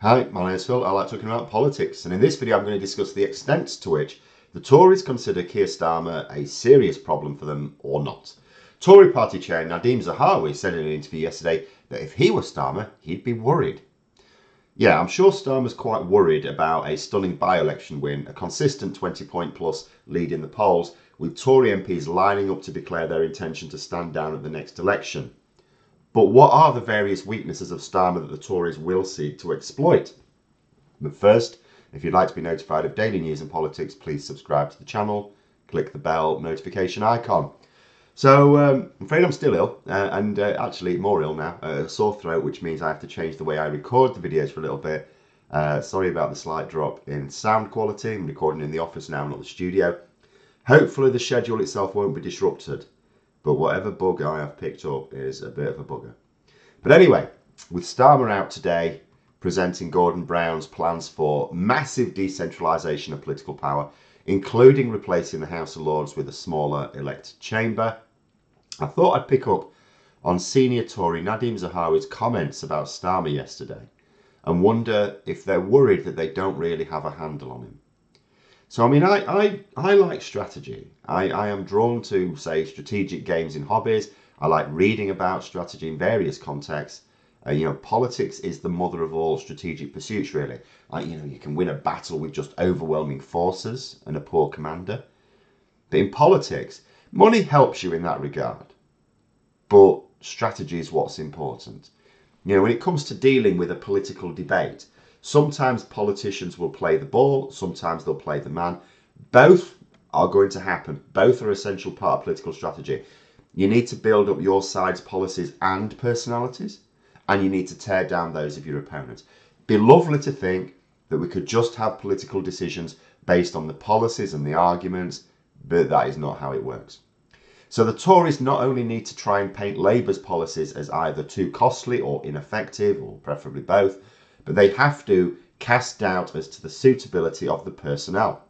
Hi, my name is Phil. I like talking about politics, and in this video I'm going to discuss the extent to which the Tories consider Keir Starmer a serious problem for them or not. Tory party chair Nadhim Zahawi said in an interview yesterday that if he were Starmer, he'd be worried. Yeah, I'm sure Starmer's quite worried about a stunning by-election win, a consistent 20-point plus lead in the polls, with Tory MPs lining up to declare their intention to stand down at the next election. But what are the various weaknesses of Starmer that the Tories will seek to exploit? But first, if you'd like to be notified of daily news and politics, please subscribe to the channel, click the bell notification icon. So I'm afraid I'm still ill, and actually more ill now, a sore throat, which means I have to change the way I record the videos for a little bit. Sorry about the slight drop in sound quality. I'm recording in the office now, not the studio. Hopefully the schedule itself won't be disrupted, but whatever bug I have picked up is a bit of a bugger. But anyway, with Starmer out today, presenting Gordon Brown's plans for massive decentralisation of political power, including replacing the House of Lords with a smaller elected chamber, I thought I'd pick up on senior Tory Nadhim Zahawi's comments about Starmer yesterday and wonder if they're worried that they don't really have a handle on him. So, I mean, I like strategy. I am drawn to, say, strategic games in hobbies. I like reading about strategy in various contexts. Politics is the mother of all strategic pursuits, really. You can win a battle with just overwhelming forces and a poor commander. But in politics, money helps you in that regard. But strategy is what's important. When it comes to dealing with a political debate, sometimes politicians will play the ball, sometimes they'll play the man. Both are going to happen. Both are an essential part of political strategy. You need to build up your side's policies and personalities, and you need to tear down those of your opponents. It'd be lovely to think that we could just have political decisions based on the policies and the arguments, but that is not how it works. So the Tories not only need to try and paint Labour's policies as either too costly or ineffective, or preferably both, but they have to cast doubt as to the suitability of the personnel.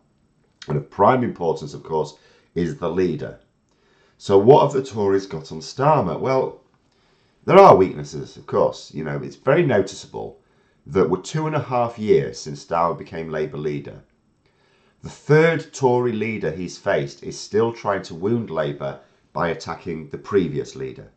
And of prime importance, of course, is the leader. So what have the Tories got on Starmer? Well, there are weaknesses, of course. It's very noticeable that we're 2.5 years since Starmer became Labour leader. The third Tory leader he's faced is still trying to wound Labour by attacking the previous leader,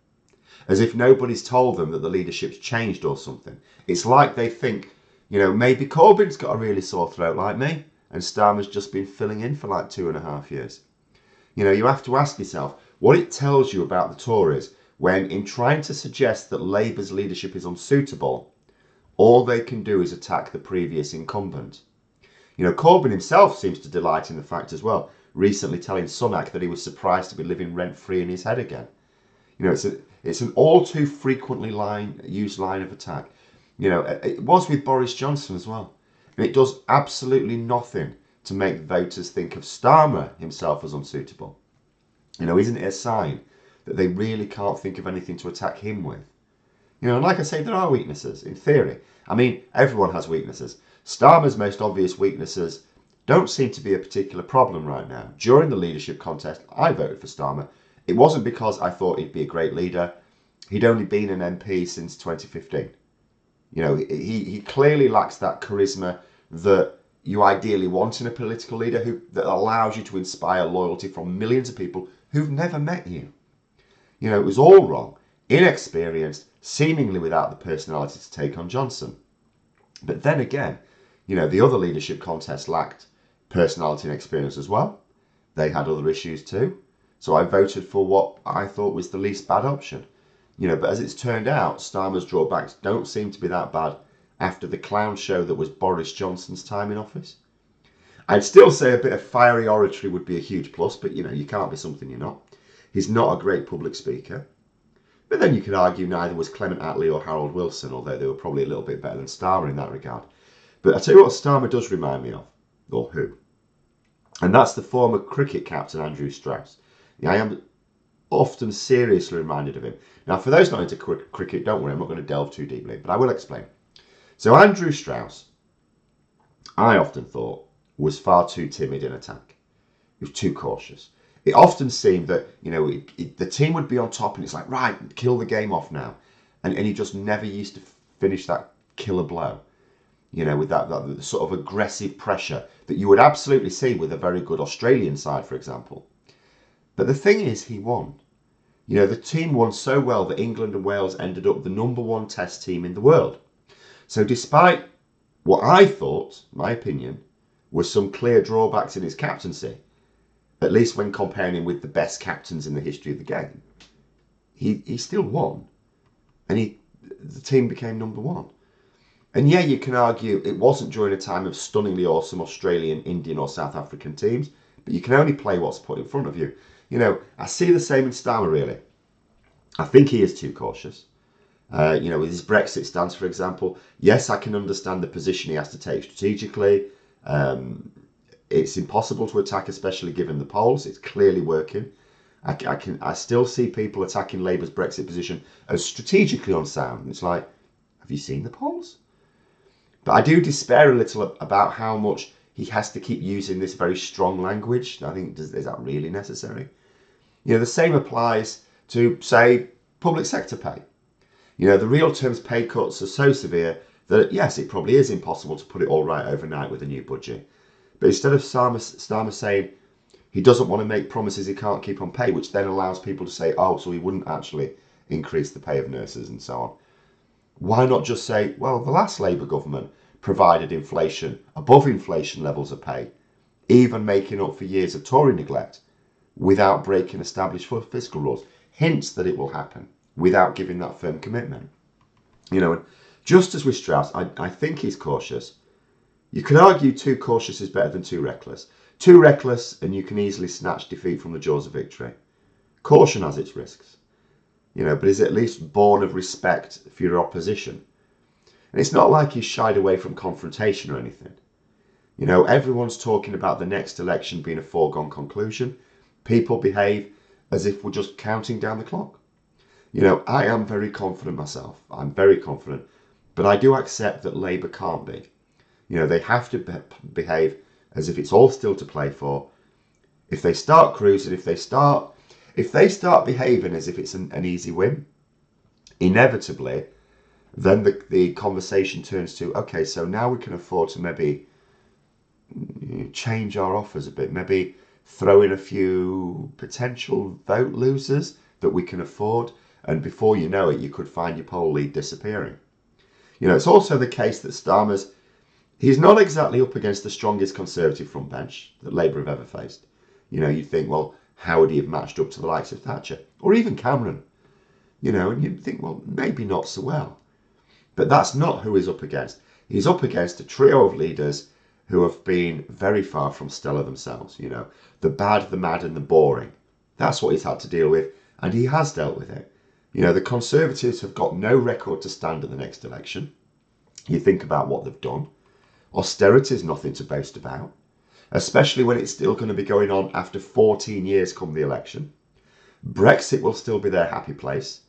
as if nobody's told them that the leadership's changed or something. It's like they think, maybe Corbyn's got a really sore throat like me, and Starmer's just been filling in for like 2.5 years. You have to ask yourself what it tells you about the Tories when, in trying to suggest that Labour's leadership is unsuitable, all they can do is attack the previous incumbent. Corbyn himself seems to delight in the fact as well, recently telling Sunak that he was surprised to be living rent-free in his head again. It's an all too frequently used line of attack. It was with Boris Johnson as well. And it does absolutely nothing to make voters think of Starmer himself as unsuitable. Isn't it a sign that they really can't think of anything to attack him with? And like I say, there are weaknesses, in theory. I mean, everyone has weaknesses. Starmer's most obvious weaknesses don't seem to be a particular problem right now. During the leadership contest, I voted for Starmer. It wasn't because I thought he'd be a great leader. He'd only been an MP since 2015. He clearly lacks that charisma that you ideally want in a political leader that allows you to inspire loyalty from millions of people who've never met you. It was all wrong, inexperienced, seemingly without the personality to take on Johnson. But then again, the other leadership contests lacked personality and experience as well. They had other issues too. So I voted for what I thought was the least bad option. But as it's turned out, Starmer's drawbacks don't seem to be that bad after the clown show that was Boris Johnson's time in office. I'd still say a bit of fiery oratory would be a huge plus, but you can't be something you're not. He's not a great public speaker. But then you could argue neither was Clement Attlee or Harold Wilson, although they were probably a little bit better than Starmer in that regard. But I tell you what Starmer does remind me of, or who, and that's the former cricket captain Andrew Strauss. I am often seriously reminded of him. Now, for those not into cricket, don't worry, I'm not going to delve too deeply, but I will explain. So Andrew Strauss, I often thought, was far too timid in attack. He was too cautious. It often seemed that, the team would be on top and it's like, right, kill the game off now. And he just never used to finish that killer blow. with that sort of aggressive pressure that you would absolutely see with a very good Australian side, for example. But the thing is, he won. The team won so well that England and Wales ended up the #1 test team in the world. So despite what I thought, my opinion, was some clear drawbacks in his captaincy, at least when comparing him with the best captains in the history of the game, he still won. And the team became #1. And yeah, you can argue it wasn't during a time of stunningly awesome Australian, Indian or South African teams, but you can only play what's put in front of you. I see the same in Starmer, really. I think he is too cautious. With his Brexit stance, for example, yes, I can understand the position he has to take strategically. It's impossible to attack, especially given the polls. It's clearly working. I still see people attacking Labour's Brexit position as strategically unsound. It's like, have you seen the polls? But I do despair a little about how much he has to keep using this very strong language. I think, is that really necessary? The same applies to, say, public sector pay. The real terms pay cuts are so severe that, yes, it probably is impossible to put it all right overnight with a new budget. But instead of Starmer saying he doesn't want to make promises he can't keep on pay, which then allows people to say, oh, so he wouldn't actually increase the pay of nurses and so on. Why not just say, well, the last Labour government provided inflation above inflation levels of pay, even making up for years of Tory neglect, without breaking established fiscal rules. Hints that it will happen without giving that firm commitment. And just as with Strauss, I think he's cautious. You can argue too cautious is better than too reckless. Too reckless and you can easily snatch defeat from the jaws of victory. Caution has its risks, but is at least born of respect for your opposition. And it's not like he's shied away from confrontation or anything. Everyone's talking about the next election being a foregone conclusion. People behave as if we're just counting down the clock. I am very confident myself. I'm very confident. But I do accept that Labour can't be. They have to behave as if it's all still to play for. If they start cruising, if they start behaving as if it's an easy win, inevitably, then the conversation turns to, okay, so now we can afford to maybe change our offers a bit, maybe throw in a few potential vote losers that we can afford, and before you know it, you could find your poll lead disappearing. It's also the case that he's not exactly up against the strongest Conservative front bench that Labour have ever faced. You'd think, well, how would he have matched up to the likes of Thatcher or even Cameron? And you'd think, well, maybe not so well. But that's not who he's up against. He's up against a trio of leaders who have been very far from stellar themselves. The bad, the mad and the boring. That's what he's had to deal with, and he has dealt with it. The Conservatives have got no record to stand at the next election. You think about what they've done. Austerity is nothing to boast about, especially when it's still going to be going on after 14 years come the election. Brexit will still be their happy place,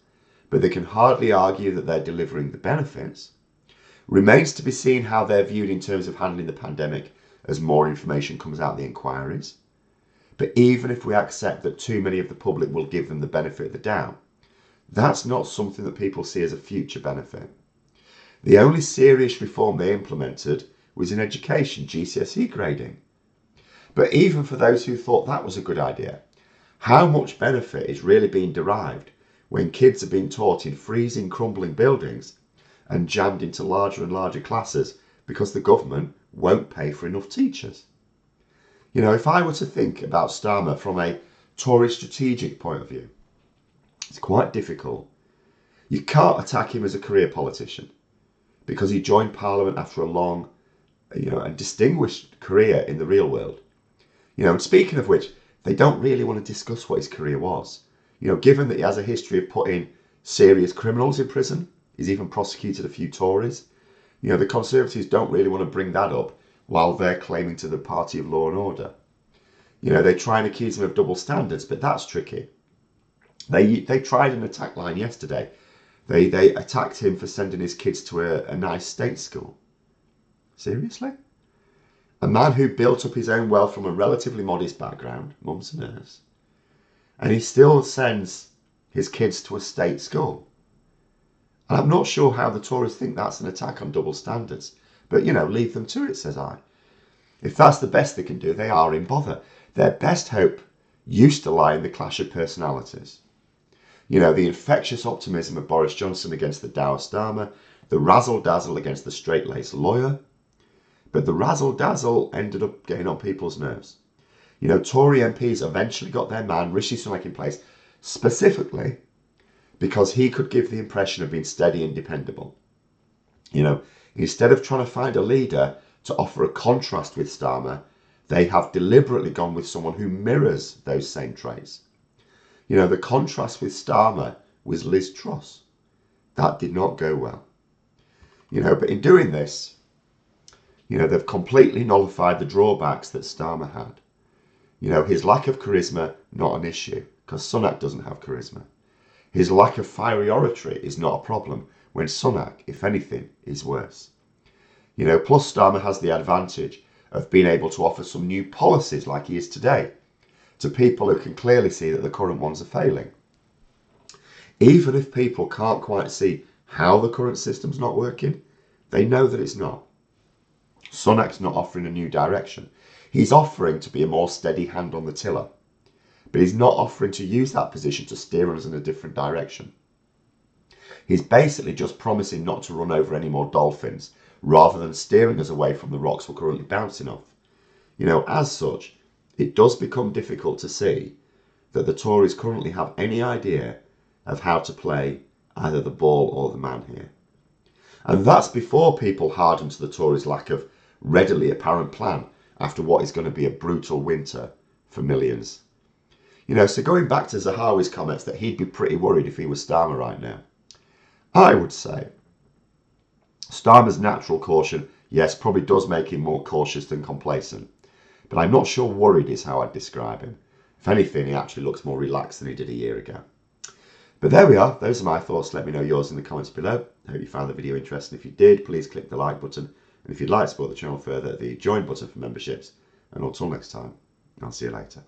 but they can hardly argue that they're delivering the benefits. Remains to be seen how they're viewed in terms of handling the pandemic as more information comes out of the inquiries. But even if we accept that too many of the public will give them the benefit of the doubt, that's not something that people see as a future benefit. The only serious reform they implemented was in education, GCSE grading. But even for those who thought that was a good idea, how much benefit is really being derived when kids are being taught in freezing, crumbling buildings and jammed into larger and larger classes because the government won't pay for enough teachers? If I were to think about Starmer from a Tory strategic point of view, it's quite difficult. You can't attack him as a career politician because he joined Parliament after a long, and distinguished career in the real world. And speaking of which, they don't really want to discuss what his career was. Given that he has a history of putting serious criminals in prison, he's even prosecuted a few Tories. The Conservatives don't really want to bring that up while they're claiming to the party of law and order. They try and accuse him of double standards, but that's tricky. They tried an attack line yesterday. They attacked him for sending his kids to a nice state school. Seriously? A man who built up his own wealth from a relatively modest background, mum's a nurse, and he still sends his kids to a state school. And I'm not sure how the Tories think that's an attack on double standards, But, leave them to it, says I. If that's the best they can do, they are in bother. Their best hope used to lie in the clash of personalities. The infectious optimism of Boris Johnson against the dour Starmer, the razzle-dazzle against the straight-laced lawyer. But the razzle-dazzle ended up getting on people's nerves. Tory MPs eventually got their man, Rishi Sunak, in place, specifically because he could give the impression of being steady and dependable. Instead of trying to find a leader to offer a contrast with Starmer, they have deliberately gone with someone who mirrors those same traits. The contrast with Starmer was Liz Truss. That did not go well. But in doing this, they've completely nullified the drawbacks that Starmer had. His lack of charisma, not an issue, because Sunak doesn't have charisma. His lack of fiery oratory is not a problem, when Sunak, if anything, is worse. Plus Starmer has the advantage of being able to offer some new policies like he is today to people who can clearly see that the current ones are failing. Even if people can't quite see how the current system's not working, they know that it's not. Sunak's not offering a new direction. He's offering to be a more steady hand on the tiller, but he's not offering to use that position to steer us in a different direction. He's basically just promising not to run over any more dolphins, rather than steering us away from the rocks we're currently bouncing off. As such, it does become difficult to see that the Tories currently have any idea of how to play either the ball or the man here. And that's before people harden to the Tories' lack of readily apparent plan after what is going to be a brutal winter for millions. So going back to Zahawi's comments that he'd be pretty worried if he was Starmer right now, I would say Starmer's natural caution, yes, probably does make him more cautious than complacent, but I'm not sure worried is how I'd describe him. If anything, he actually looks more relaxed than he did a year ago. But there we are. Those are my thoughts. Let me know yours in the comments below. I hope you found the video interesting. If you did, please click the like button. And if you'd like to support the channel further, the join button for memberships. And until next time, I'll see you later.